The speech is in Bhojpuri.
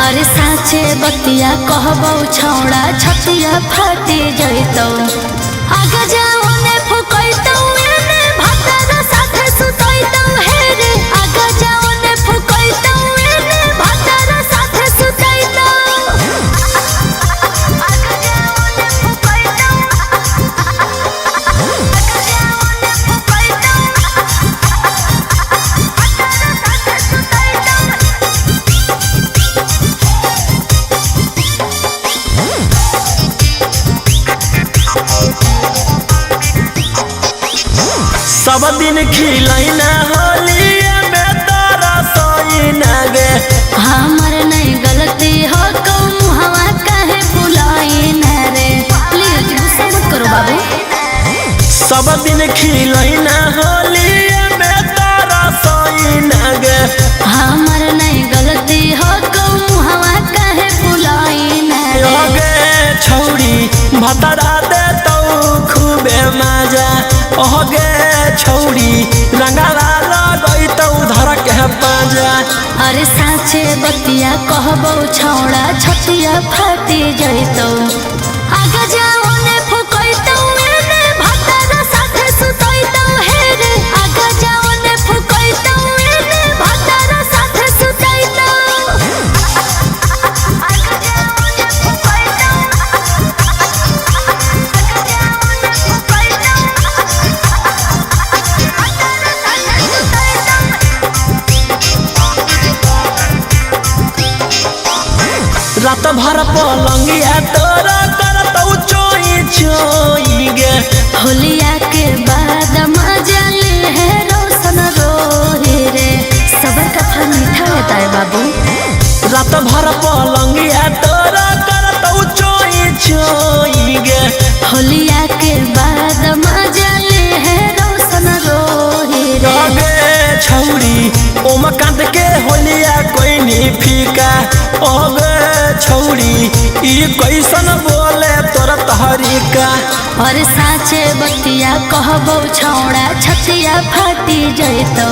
अरे साचे बतिया कहबो छौड़ा छतिया फाटी जइतौ आगे जाओ ने फुकैतौ एने भातर साथे सुतैतौ हे रे आगे जाओ ने फुकैतौ एने भातर साथे सुतैतौ आगे जाओ ने फुकैतौ आगे जाओ ने फुकैतौ भातर साथे सुतैतौ। सब दिन खिलैना होलिया में तोरा सोइना गे हमर नहीं गलती हो कौन हवा काहे बुलाइना रे प्लीज गुस्सा मत करो बाबू। सब दिन खिलैना होलिया में तोरा सोइना गे हमर नहीं गलती हो कौन हवा काहे बुलाइना रे गे छौड़ी भतरा दे तो खूबे मजा ओगे छौड़ी रंगाला लगैतौ धर के पाजा। अरे साचे बतिया कहबो छौड़ा छतिया फाटी जइतौ आगे जाओ ने फुकैतौ एने भातर साथे सुतैतौ हे रे आगे जाओ ने फुकैतौ एने भातर साथे सुतैतौ आगे जाओ ने फुकैतौ आगे जाओ ने फुकैतौ रात भर पलंगिया तोरा करतौ चोई चोई गे होलिया के बाद मजा ले है रोशन रोहे रे सबर का फल मीठा होता है बाबू। रात भर पलंगिया तोरा करतौ चोई चोई गे होलिया के बाद मजा ले है रोशन रोहे रे गे छौड़ी ओमा कांद के होलिया कोई नहीं फीका ओगे छौड़ी ई कैसन बोले तोरा तहरीका। और साचे बतिया कहबो छौड़ा छतिया फाटी जइतौ